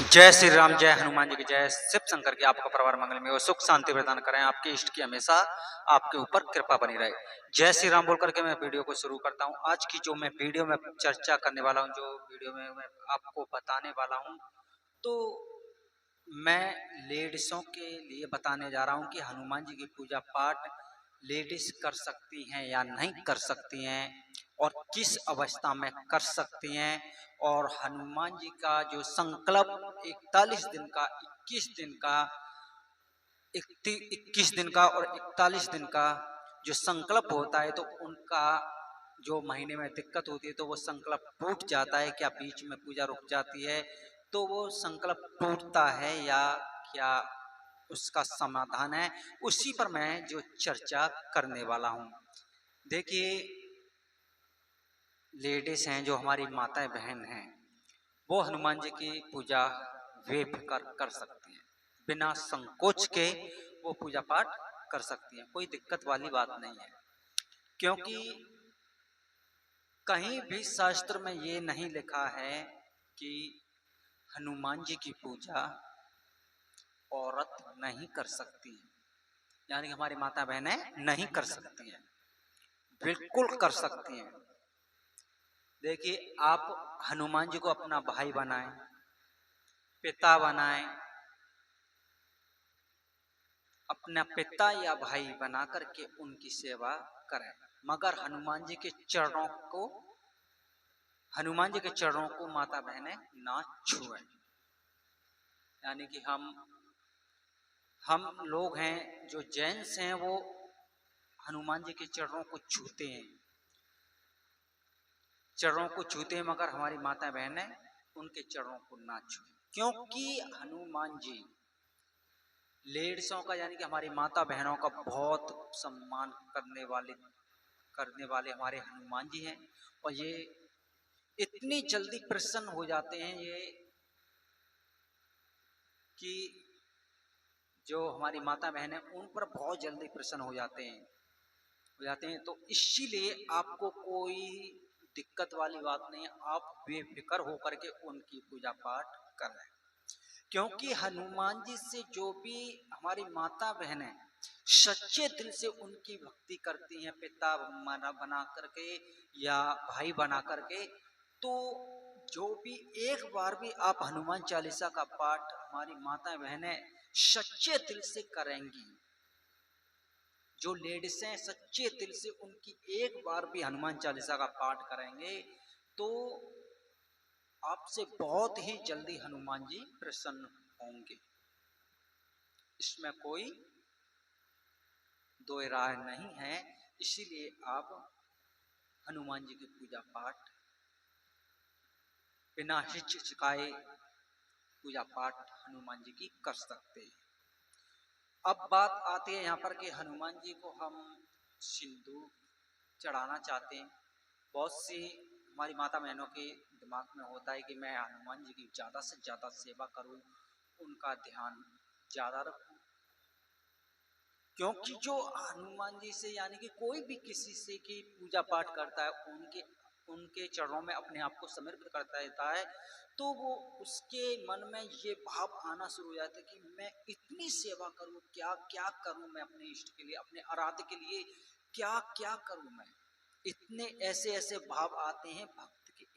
जय श्री राम, जय हनुमान जी की जय। शिव शंकर की आपका परिवार मंगल में और सुख शांति प्रदान करें। आपके इष्ट की हमेशा आपके ऊपर कृपा बनी रहे। जय श्री राम बोल करके मैं वीडियो को शुरू करता हूं। आज की जो मैं वीडियो में चर्चा करने वाला हूं, जो वीडियो में मैं आपको बताने वाला हूं, तो मैं लेडीजों के लिए बताने जा रहा हूं कि हनुमान जी की पूजा पाठ लेडीज कर सकती हैं या नहीं कर सकती हैं, और किस अवस्था में कर सकती हैं। और हनुमान जी का जो संकल्प 41 दिन का, 21 दिन का, 21 दिन का और 41 दिन का जो संकल्प होता है, तो उनका जो महीने में दिक्कत होती है तो वो संकल्प टूट जाता है, क्या बीच में पूजा रुक जाती है, तो वो संकल्प टूटता है या क्या उसका समाधान है, उसी पर मैं जो चर्चा करने वाला हूं। देखिए, लेडीज हैं जो हमारी माताएं बहन हैं, वो हनुमान जी की पूजा वे कर सकती हैं, बिना संकोच के वो पूजा पाठ कर सकती हैं। कोई दिक्कत वाली बात नहीं है, क्योंकि कहीं भी शास्त्र में ये नहीं लिखा है कि हनुमान जी की पूजा औरत नहीं कर सकती, यानी कि हमारी माता बहनें नहीं कर सकती हैं, बिल्कुल कर सकती हैं। देखिए, आप हनुमान जी को अपना भाई बनाएं, पिता बनाएं, अपना पिता या भाई बना करके उनकी सेवा करें, मगर हनुमान जी के चरणों को माता बहनें ना छुएं। यानी कि हम लोग हैं जो जेंट्स हैं, वो हनुमान जी के चरणों को छूते हैं, मगर हमारी माता बहनें उनके चरणों को ना छुएं, क्योंकि हनुमान जी लेडीजों का, यानी कि हमारी माता बहनों का बहुत सम्मान करने वाले हमारे हनुमान जी हैं। और ये इतनी जल्दी प्रसन्न हो जाते हैं ये कि जो हमारी माता बहन है उन पर बहुत जल्दी प्रसन्न हो जाते हैं। तो इसीलिए आपको कोई दिक्कत वाली बात नहीं है, आप बेफिक्र होकर के उनकी पूजा पाठ करें, क्योंकि हनुमान जी से जो भी हमारी माता बहनें सच्चे दिल से उनकी भक्ति करती हैं, पिता बना करके या भाई बना करके, तो जो भी एक बार भी आप हनुमान चालीसा का पाठ हमारी माता बहनें सच्चे दिल से करेंगी, जो लेडीसें सच्चे दिल से उनकी एक बार भी हनुमान चालीसा का पाठ करेंगे, तो आपसे बहुत ही जल्दी हनुमान जी प्रसन्न होंगे। इसमें कोई दो राय नहीं है। इसीलिए आप हनुमान जी की पूजा पाठ बिना हिचकिचाए पूजा पाठ हनुमान जी की कर सकते हैं। अब बात आती है यहाँ पर कि हनुमान जी को हम सिंदूर चढ़ाना चाहते हैं। बहुत सी हमारी माता बहनों के दिमाग में होता है कि मैं हनुमान जी की ज़्यादा से ज़्यादा सेवा करूं, उनका ध्यान ज़्यादा रखूं, क्योंकि जो हनुमान जी से, यानी कि कोई भी किसी से की पूजा पाठ करता है, उनके चरणों में अपने आप को समर्पित करता रहता है, तो वो उसके मन में ये भाव आना शुरू हो जाता है कि मैं इतनी सेवा करूं, क्या क्या करूं मैं अपने इष्ट के लिए, अपने आराध्य के लिए क्या क्या करूं मैं। इतने ऐसे ऐसे भाव आते हैं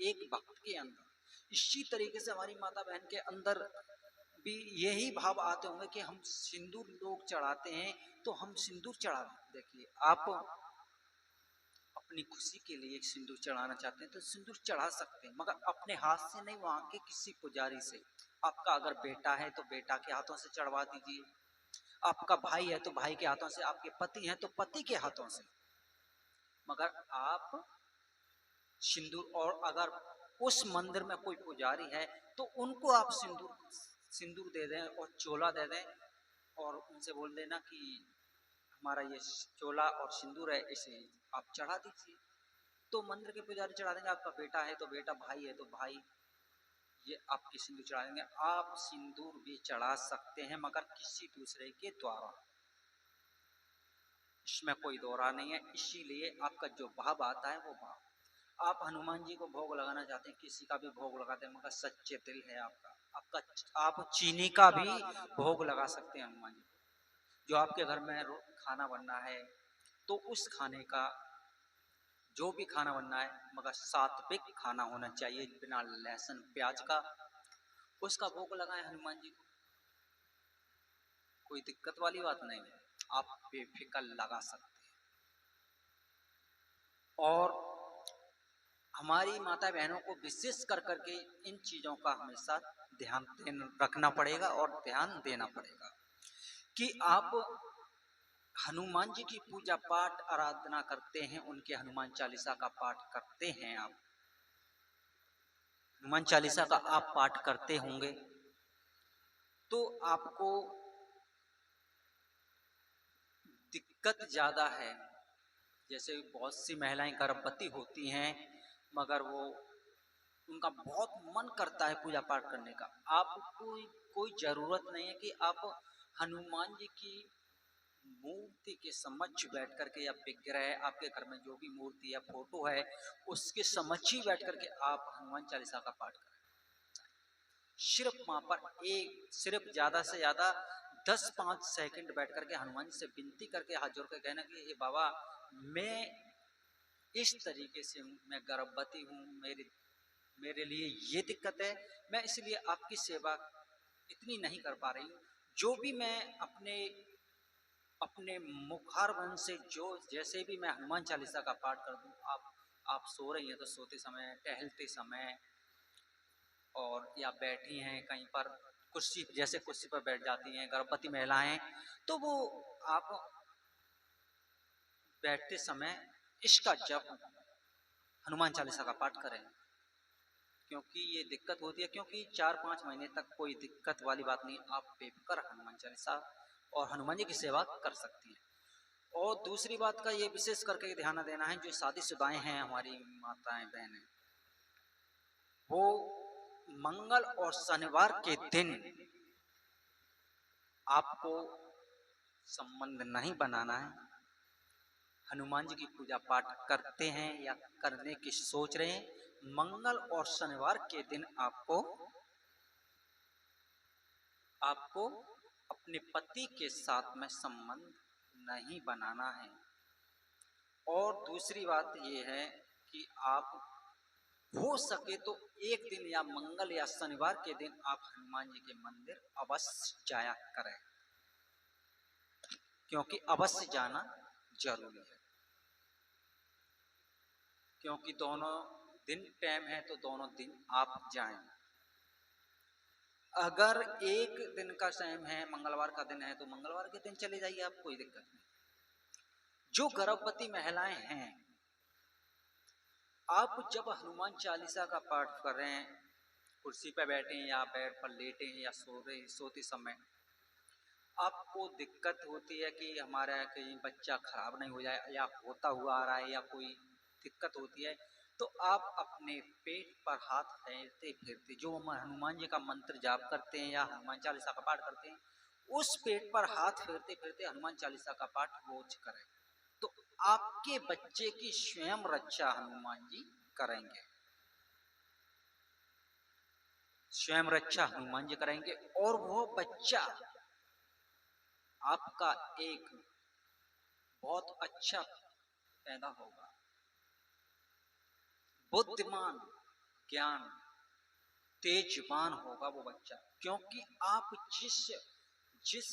एक भक्त के अंदर। इसी तरीके से हमारी माता बहन के अंदर भी यही भाव आते होंगे कि हम सिंदूर लोग चढ़ाते हैं, तो हम सिंदूर चढ़ा। देखिए, आप अपनी खुशी के लिए सिंदूर चढ़ाना चाहते हैं तो सिंदूर चढ़ा सकते हैं, मगर अपने हाथ से नहीं, वहां के किसी पुजारी से। आपका अगर बेटा है तो बेटा के हाथों से चढ़वा दीजिए, आपका भाई है तो भाई के हाथों से, आपके पति हैं तो पति के हाथों से। मगर आप सिंदूर, और अगर उस मंदिर में कोई पुजारी है तो उनको आप सिंदूर दे दें और चोला दे दें, और उनसे बोल देना कि हमारा ये चोला और सिंदूर है, इसे आप चढ़ा दीजिए। तो मंदिर के पुजारी चढ़ा देंगे। आपका बेटा है तो बेटा, भाई है तो भाई, ये आपकी सिंदूर चढ़ा देंगे। आप सिंदूर भी चढ़ा सकते हैं, मगर किसी दूसरे के द्वारा, इसमें कोई दोहरा नहीं है। इसीलिए आपका जो भाव आता है वो भाव, आप हनुमान जी को भोग लगाना चाहते हैं, किसी का भी भोग लगाते हैं, मगर सच्चे दिल है आपका, आप चीनी का भी भोग लगा सकते हैं हनुमान जी को। जो आपके घर में खाना बनना है तो उस खाने का, जो भी खाना बनना है मगर सात्विक खाना होना चाहिए बिना लहसुन प्याज का, उसका भोग लगाएं हनुमान जी को। कोई दिक्कत वाली बात नहीं है, आप बेफिक्र लगा सकते हैं। और हमारी माता बहनों को विशेष कर करके इन चीज़ों का हमेशा ध्यान रखना पड़ेगा और ध्यान देना पड़ेगा कि आप हनुमान जी की पूजा पाठ आराधना करते हैं, उनके हनुमान चालीसा का पाठ करते हैं। आप हनुमान चालीसा का आप पाठ करते होंगे तो आपको दिक्कत ज़्यादा है। जैसे बहुत सी महिलाएं गर्भवती होती हैं मगर वो उनका बहुत मन करता है पूजा पाठ करने का। आपको कोई ज़रूरत नहीं है कि आप हनुमान जी की मूर्ति के समक्ष बैठ करके, या विग्रह आपके घर में जो भी मूर्ति या फोटो है उसके समक्ष ही बैठ करके आप हनुमान चालीसा का पाठ करें। सिर्फ वहां पर सिर्फ ज्यादा से ज्यादा 10-5 सेकंड बैठ करके हनुमान जी से विनती करके हाथ जोड़ के कहना कि हे बाबा, मैं इस तरीके से हूँ, मैं गर्भवती हूँ, मेरे लिए ये दिक्कत है, मैं इसलिए आपकी सेवा इतनी नहीं कर पा रही हूँ। जो भी मैं अपने अपने मुखारबंद से जो जैसे भी मैं हनुमान चालीसा का पाठ कर दूं, आप सो रही हैं तो सोते समय, टहलते समय, और या बैठी हैं कहीं पर कुर्सी, जैसे कुर्सी पर बैठ जाती हैं गर्भवती महिलाएं, तो वो आप बैठते समय इसका जप हनुमान चालीसा का पाठ करें। क्योंकि ये दिक्कत होती है, क्योंकि 4-5 महीने तक कोई दिक्कत वाली बात नहीं, आप बेफिक्र हनुमान चालीसा और हनुमान जी की सेवा कर सकती हैं। और दूसरी बात का ये विशेष करके ध्यान देना है, जो शादीशुदाएं हैं हमारी माताएं बहनें, वो मंगल और शनिवार के दिन आपको संबंध नहीं बनाना है। हनुमान जी की पूजा पाठ करते हैं या करने की सोच रहे हैं, मंगल और शनिवार के दिन आपको अपने पति के साथ में संबंध नहीं बनाना है। और दूसरी बात यह है कि आप हो सके तो एक दिन या मंगल या शनिवार के दिन आप हनुमान जी के मंदिर अवश्य जाया करें, क्योंकि अवश्य जाना जरूरी है। क्योंकि दोनों दिन टाइम है तो दोनों दिन आप जाएं। अगर एक दिन का टाइम है, मंगलवार का दिन है, तो मंगलवार के दिन चले जाइए, आप कोई दिक्कत नहीं। जो गर्भवती महिलाएं हैं, आप जब हनुमान चालीसा का पाठ कर रहे हैं, कुर्सी पर बैठे हैं या बेड पर लेटे हैं या सोते समय आपको दिक्कत होती है कि हमारा कहीं बच्चा खराब नहीं हो जाए या होता हुआ आ रहा है या कोई दिक्कत होती है, तो आप अपने पेट पर हाथ फेरते फेरते, जो हम हनुमान जी का मंत्र जाप करते हैं या हनुमान चालीसा का पाठ करते हैं, उस पेट पर हाथ फेरते फेरते हनुमान चालीसा का पाठ रोज करें, तो आपके बच्चे की स्वयं रक्षा हनुमान जी करेंगे। स्वयं रक्षा हनुमान जी करेंगे और वो बच्चा आपका एक बहुत अच्छा पैदा होगा, बुद्धिमान, ज्ञान, तेजवान होगा वो बच्चा। क्योंकि आप जिस जिस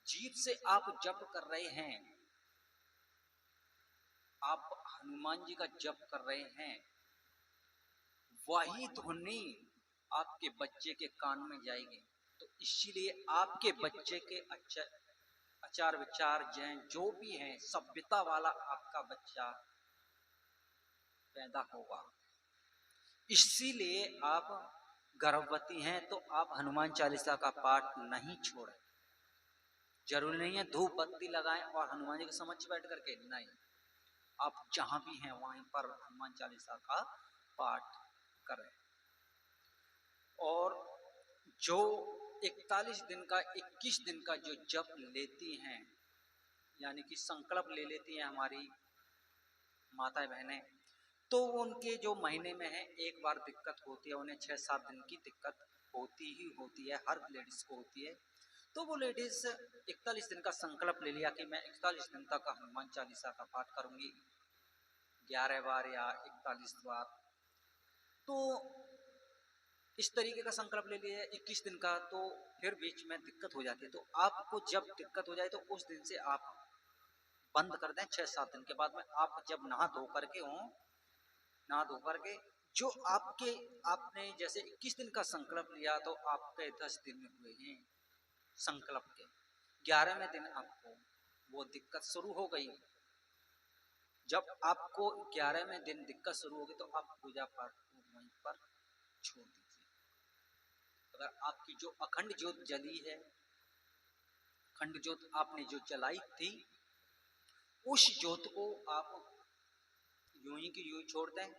जीव से आप जप कर रहे हैं, आप हनुमान जी का जप कर रहे हैं, वही ध्वनि आपके बच्चे के कान में जाएगी। तो इसीलिए आपके बच्चे के आचार विचार जैन जो भी हैं, सभ्यता वाला आपका बच्चा पैदा होगा। इसीलिए आप गर्भवती हैं तो आप हनुमान चालीसा का पाठ नहीं छोड़ें। जरूरी नहीं है धूप बत्ती लगाएं और हनुमान जी के समक्ष बैठ करके, नहीं, आप जहां भी हैं वहीं पर हनुमान चालीसा का पाठ करें। और जो 41 दिन का 21 दिन का जो जप लेती हैं, यानी कि संकल्प ले लेती हैं हमारी माता बहनें, तो उनके जो महीने में है एक बार दिक्कत होती है, उन्हें 6-7 दिन की दिक्कत होती ही होती है, हर लेडीज को होती है। तो वो लेडीज 41 दिन का संकल्प ले लिया कि मैं 41 दिन तक हनुमान चालीसा का पाठ करूंगी, 11 बार या 41 बार। तो इस तरीके का संकल्प ले लिया 21 दिन का। तो फिर बीच में दिक्कत हो जाती है, तो आपको जब दिक्कत हो जाए तो उस दिन से आप बंद कर दें। 6-7 दिन के बाद में आप जब नहा धो करके हों, नहा धो करके जो आपके, आपने जैसे 21 दिन का संकल्प लिया तो आपके 10 दिन हुए हैं संकल्प के, 11वें दिन आपको वो दिक्कत शुरू हो गई। जब आपको 11वें दिन दिक्कत शुरू होगी तो आप पूजा पाठ को वहीं पर छोड़ दीजिए। अगर आपकी जो अखंड ज्योत जली है, अखंड ज्योत आपने जो जलाई थी, उस ज्योत को आप यूं ही की यूं छोड़ दें,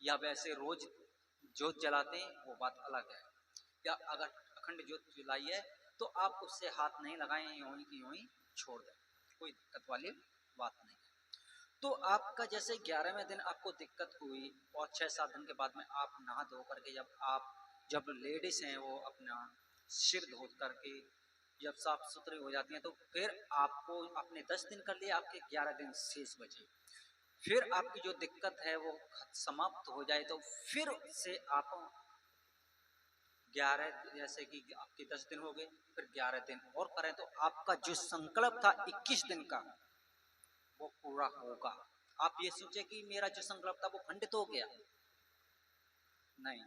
या वैसे रोज ज्योत जलाते हैं वो बात अलग है। या अगर अखंड ज्योत जलाई है तो आप उससे हाथ नहीं लगाएं, यूं ही की यूं ही छोड़ दें, कोई दिक्कत वाली बात नहीं है। तो आपका जैसे 11वें दिन आपको दिक्कत हुई और 6-7 दिन के बाद में आप नहा धो करके जब लेडीज हैं वो अपना सिर धो करके जब साफ सुथरी हो जाती हैं, तो फिर आपको अपने 10 दिन कर लिए, आपके 11 दिन शेष बचे। फिर आपकी जो दिक्कत है वो समाप्त हो जाए तो फिर से आप 11, जैसे कि आपके 10 दिन हो गए, फिर 11 दिन और करें तो आपका जो संकल्प था 21 दिन का वो पूरा होगा। आप ये सोचे कि मेरा जो संकल्प था वो खंडित हो गया, नहीं।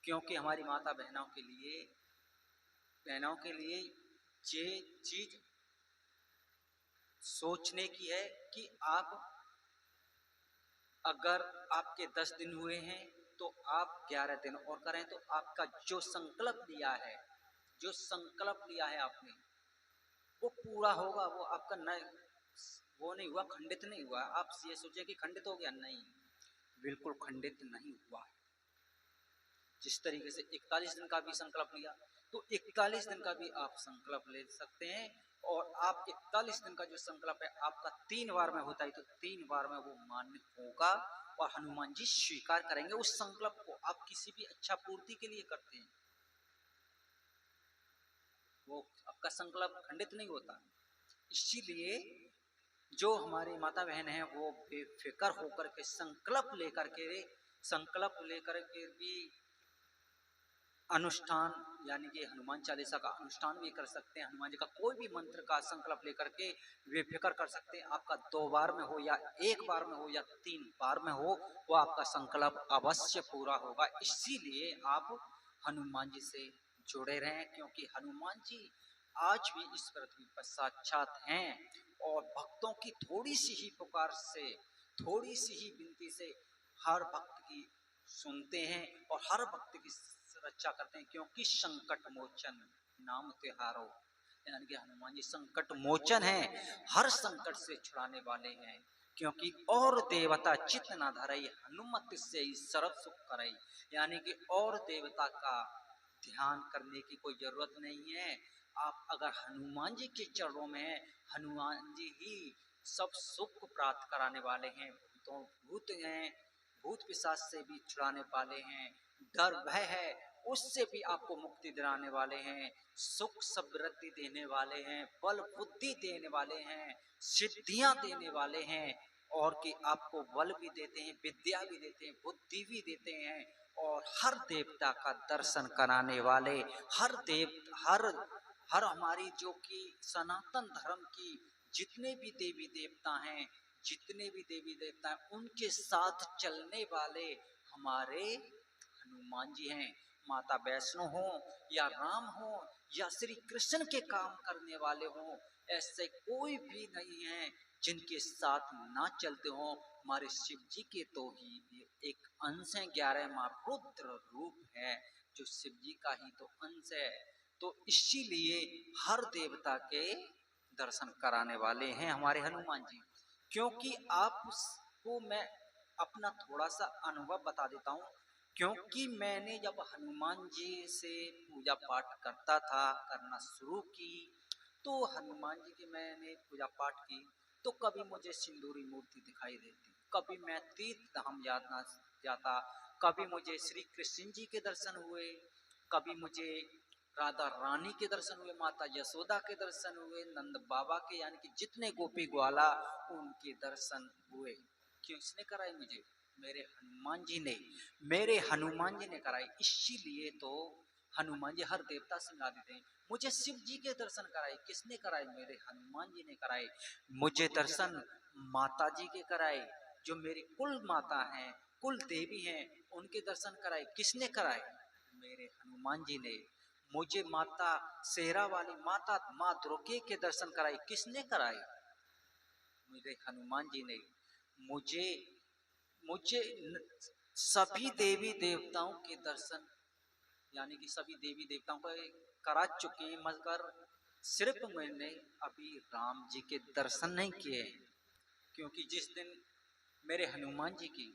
क्योंकि हमारी माता बहनों के लिए ये चीज सोचने की है कि आप अगर आपके 10 दिन हुए हैं तो आप 11 दिन और करें तो आपका जो संकल्प लिया है, जो संकल्प लिया है आपने, वो पूरा होगा। वो आपका वो नहीं हुआ, खंडित नहीं हुआ। आप ये सोचे कि खंडित हो गया, नहीं, बिल्कुल खंडित नहीं हुआ। जिस तरीके से 41 दिन का भी संकल्प लिया तो 41 दिन का भी आप संकल्प ले सकते हैं। और आप 41 दिन का जो संकल्प है आपका 3 बार में होता है तो 3 बार में वो मान्य होगा और हनुमान जी स्वीकार करेंगे उस संकल्प को। आप किसी भी अच्छा पूर्ति के लिए करते हैं, वो आपका संकल्प खंडित नहीं होता। इसीलिए जो हमारी माता बहन है वो बेफिक्र होकर के संकल्प लेकर के भी अनुष्ठान, यानी कि हनुमान चालीसा का अनुष्ठान भी कर सकते हैं। हनुमान जी का कोई भी मंत्र का संकल्प लेकर के बेफिक्र कर सकते हैं। आपका 2 बार में हो या 1 बार में हो या 3 बार में हो, वो आपका संकल्प अवश्य पूरा होगा। इसीलिए आप हनुमान जी से जुड़े रहें, क्योंकि हनुमान जी आज भी इस पृथ्वी पर साक्षात हैं और भक्तों की थोड़ी सी ही पुकार से, थोड़ी सी ही विनती से हर भक्त की सुनते हैं और हर भक्त की रक्षा करते हैं। क्योंकि संकट मोचन नाम त्योहारो, यानी कि हनुमान जी संकट मोचन है, हर संकट से छुड़ाने वाले हैं। क्योंकि और देवता चित न धरई, हनुमत से ही सर्व सुख करई, यानी कि और देवता का ध्यान करने की कोई जरूरत नहीं है। आप अगर हनुमान जी के चरणों में हैं, हनुमान जी ही सब सुख प्राप्त कराने वाले हैं। भूत हैं, भूत पिशाच से भी छुड़ाने वाले हैं, डर भय है उससे भी आपको मुक्ति दिलाने वाले हैं, सुख समृद्धि देने वाले हैं, बल बुद्धि देने वाले हैं, सिद्धियां देने वाले हैं, और कि आपको बल भी देते हैं, विद्या भी देते हैं, बुद्धि भी देते हैं। और हर देवता का दर्शन कराने वाले, हर देव हर हर हमारी जो कि सनातन धर्म की जितने भी देवी देवता हैं, जितने भी देवी देवता हैं, उनके साथ चलने वाले हमारे हनुमान जी हैं। माता वैष्णो हो या राम हो या श्री कृष्ण के काम करने वाले हो, ऐसे कोई भी नहीं है जिनके साथ ना चलते हो। हमारे शिव जी के तो ही एक अंश है, 11वां रुद्र रूप है जो शिव जी का ही तो अंश है। तो इसीलिए हर देवता के दर्शन कराने वाले हैं हमारे हनुमान जी। क्योंकि आपको मैं अपना थोड़ा सा अनुभव बता देता हूँ। क्योंकि मैंने जब हनुमान जी से पूजा पाठ करना शुरू की, तो हनुमान जी की मैंने पूजा पाठ की तो कभी मुझे सिंदूरी मूर्ति दिखाई देती, कभी मैं तीर्थ धाम जाता, कभी मुझे श्री कृष्ण जी के दर्शन हुए, कभी मुझे राधा रानी के दर्शन हुए, माता यशोदा के दर्शन हुए, नंद बाबा के यानी कि जितने गोपी ग्वाला उनके दर्शन हुए। क्यों इसने कराए मुझे? मेरे हनुमान जी ने, मेरे हनुमान जी ने कराए। इसीलिए तो हनुमान जी हर देवता से मिला देते हैं। मुझे शिव जी के दर्शन कराए, किसने कराए? मेरे हनुमान जी ने कराए। मुझे दर्शन माता जी के कराए, जो मेरी कुल माता हैं, कुल देवी हैं, उनके दर्शन कराए। किसने कराए? मेरे हनुमान जी ने। मुझे माता शेरा वाली माता माँ दुर्गे के दर्शन कराए। किसने कराए? मेरे हनुमान जी ने। मुझे मुझे सभी देवी देवताओं के दर्शन यानी कि सभी देवी देवताओं को करा चुके हैं, मगर सिर्फ मैंने अभी राम जी के दर्शन नहीं किए हैं। क्योंकि जिस दिन मेरे हनुमान जी की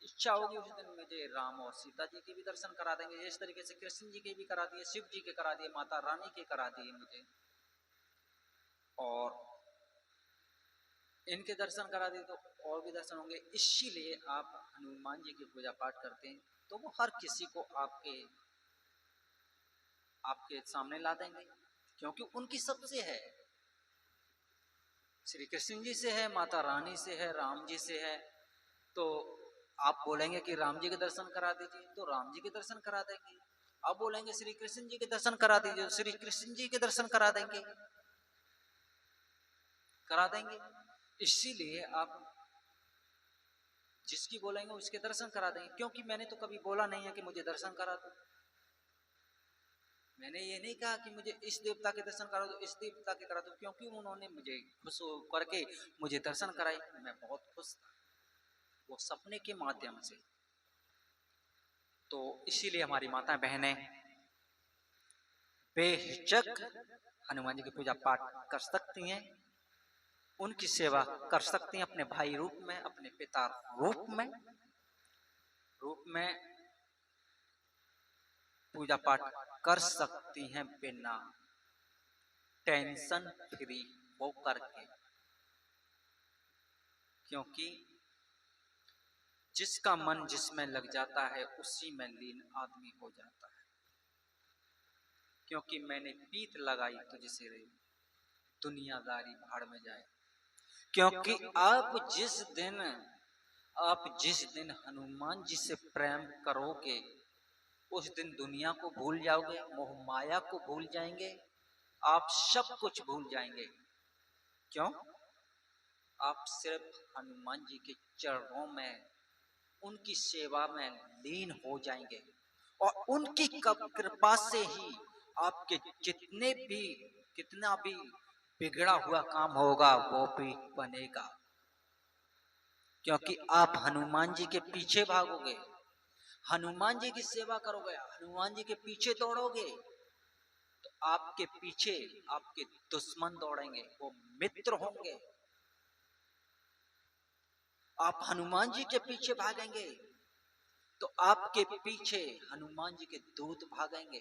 इच्छा होगी उस दिन मुझे राम और सीता जी के भी दर्शन करा देंगे। इस तरीके से कृष्ण जी के भी करा दिए, शिव जी के करा दिए, माता रानी के करा दिए मुझे, और इनके दर्शन करा दिए तो और भी दर्शन होंगे। इसीलिए आप हनुमान जी की पूजा पाठ करते हैं तो वो हर किसी को आपके आपके सामने ला देंगे, क्योंकि उनकी सबसे है। श्री कृष्ण जी से है, माता रानी से है, राम जी से है। तो आप बोलेंगे कि राम जी के दर्शन करा दीजिए तो राम जी के दर्शन करा देंगे। आप बोलेंगे श्री कृष्ण जी के दर्शन करा दीजिए तो श्री कृष्ण जी के दर्शन करा देंगे, करा देंगे। इसीलिए आप जिसकी बोलेंगे उसके दर्शन करा देंगे। क्योंकि मैंने तो कभी बोला नहीं है कि मुझे दर्शन करा दो। मैंने ये नहीं कहा कि मुझे इस देवता के दर्शन करा दो, इस देवता के करा दो, क्योंकि उन्होंने मुझे खुश करके मुझे दर्शन कराए। मैं बहुत खुश था, वो सपने के माध्यम से। तो इसीलिए हमारी माता बहनें बेहिचक हनुमान जी की पूजा पाठ कर सकती हैं, उनकी सेवा कर सकती हैं अपने भाई रूप में, अपने पिता रूप में पूजा पाठ कर सकती हैं बिना टेंशन फ्री हो करके। क्योंकि जिसका मन जिसमें लग जाता है उसी में लीन आदमी हो जाता है। क्योंकि मैंने पीत लगाई तुझसे रे, दुनियादारी भाड़ में जाए। क्योंकि आप जिस दिन हनुमान जी से प्रेम करोगे उस दिन दुनिया को भूल जाओगे, मोह माया को भूल जाएंगे, आप सब कुछ भूल जाएंगे। क्यों? आप सिर्फ हनुमान जी के चरणों में, उनकी सेवा में लीन हो जाएंगे, और उनकी कृपा से ही आपके कितना भी बिगड़ा हुआ काम होगा वो भी बनेगा। क्योंकि आप हनुमान जी के पीछे भागोगे, हनुमान जी की सेवा करोगे, हनुमान जी के पीछे दौड़ोगे, तो आपके पीछे आपके दुश्मन दौड़ेंगे, वो मित्र होंगे। आप हनुमान जी के पीछे भागेंगे तो आपके पीछे हनुमान जी के दूत भागेंगे।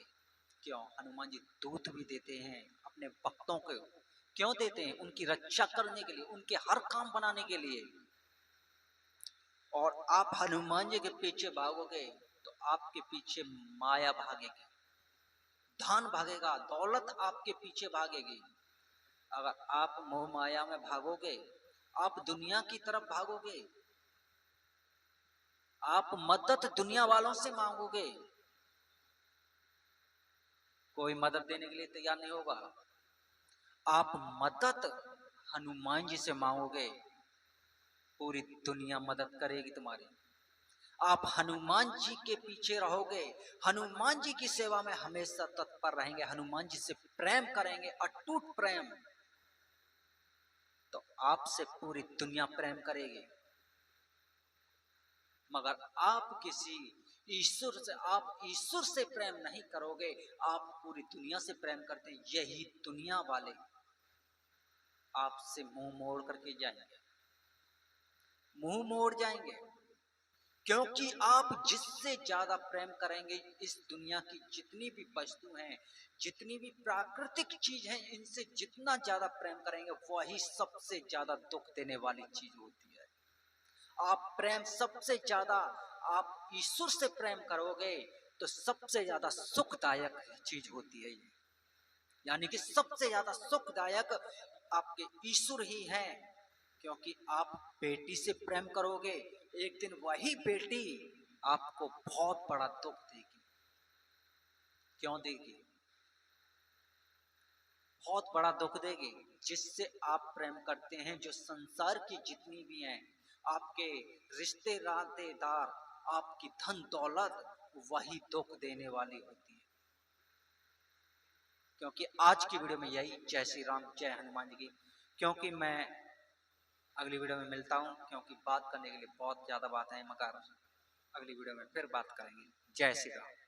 क्यों? हनुमान जी दूत भी देते हैं अपने भक्तों को। क्यों देते हैं? उनकी रक्षा करने के लिए, उनके हर काम बनाने के लिए। और आप हनुमान जी के पीछे भागोगे तो आपके पीछे माया भागेगी, धन भागेगा, दौलत आपके पीछे भागेगी। अगर आप मोह माया में भागोगे, आप दुनिया की तरफ भागोगे, आप मदद दुनिया वालों से मांगोगे, कोई मदद देने के लिए तैयार नहीं होगा। आप मदद हनुमान जी से मांगोगे, पूरी दुनिया मदद करेगी तुम्हारी। आप हनुमान जी के पीछे रहोगे, हनुमान जी की सेवा में हमेशा तत्पर रहेंगे, हनुमान जी से प्रेम करेंगे, अटूट प्रेम, तो आपसे पूरी दुनिया प्रेम करेगी। मगर आप ईश्वर से प्रेम नहीं करोगे, आप पूरी दुनिया से प्रेम करते हैं, यही दुनिया वाले आपसे मुंह मोड़ करके जाएंगे, मुंह मोड़ जाएंगे। क्योंकि आप जिससे ज्यादा प्रेम करेंगे, इस दुनिया की जितनी भी वस्तु हैं, जितनी भी प्राकृतिक चीज हैं, इनसे जितना ज्यादा प्रेम करेंगे वही सबसे ज्यादा दुख देने वाली चीज होती है। आप प्रेम सबसे ज्यादा आप ईश्वर से प्रेम करोगे तो सबसे ज्यादा सुखदायक चीज होती है ये। यानी कि सबसे ज्यादा सुखदायक आपके ईश्वर ही हैं, क्योंकि आप बेटी से प्रेम करोगे, एक दिन वही बेटी आपको बहुत बड़ा दुख देगी। क्यों देगी? बहुत बड़ा दुख देगी। जिससे आप प्रेम करते हैं, जो संसार की जितनी भी हैं, आपके रिश्ते नातेदार, आपकी धन दौलत, वही दुख देने वाली होती है। क्योंकि आज की वीडियो में यही, जय श्री राम, जय हनुमान जी की। क्योंकि मैं अगली वीडियो में मिलता हूँ, क्योंकि बात करने के लिए बहुत ज्यादा बात है, मगर अगली वीडियो में फिर बात करेंगे। जय श्री राम।